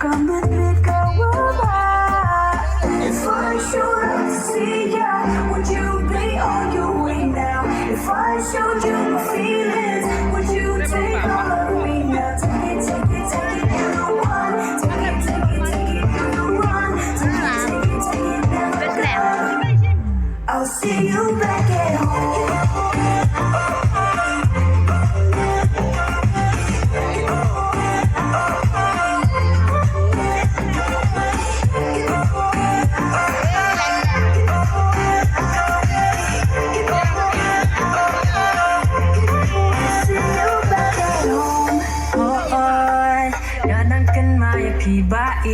come with me, go away. If I showed up to see ya, would you be on your way now? If I showed you my feelings, would you take all of me now? Take it, you the one. Take it, you the one. Take it, never done. I'll see you back at home. Thì bãi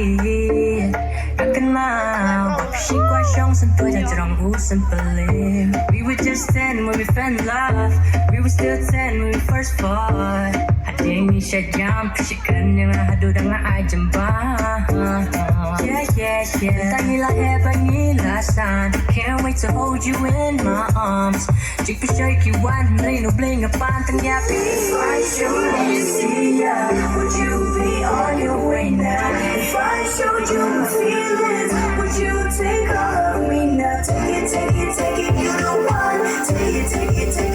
đã cần mau chỉ qua trong sân tôi chẳng trong hút sân Berlin. We were just 10 when we fell in love. We were still 10 when we first fought. Hati saya jam persikan yang hadu dengan ai jembah. Yeah. Tangilah hebat nilasan. Can't wait to hold you in my arms. Jika persyaki wan reno bling pantang yapi. If I showed you see ya, would you be on your way now? If I showed you my feelings, would you take all of me now? Take it, you the one. Take it,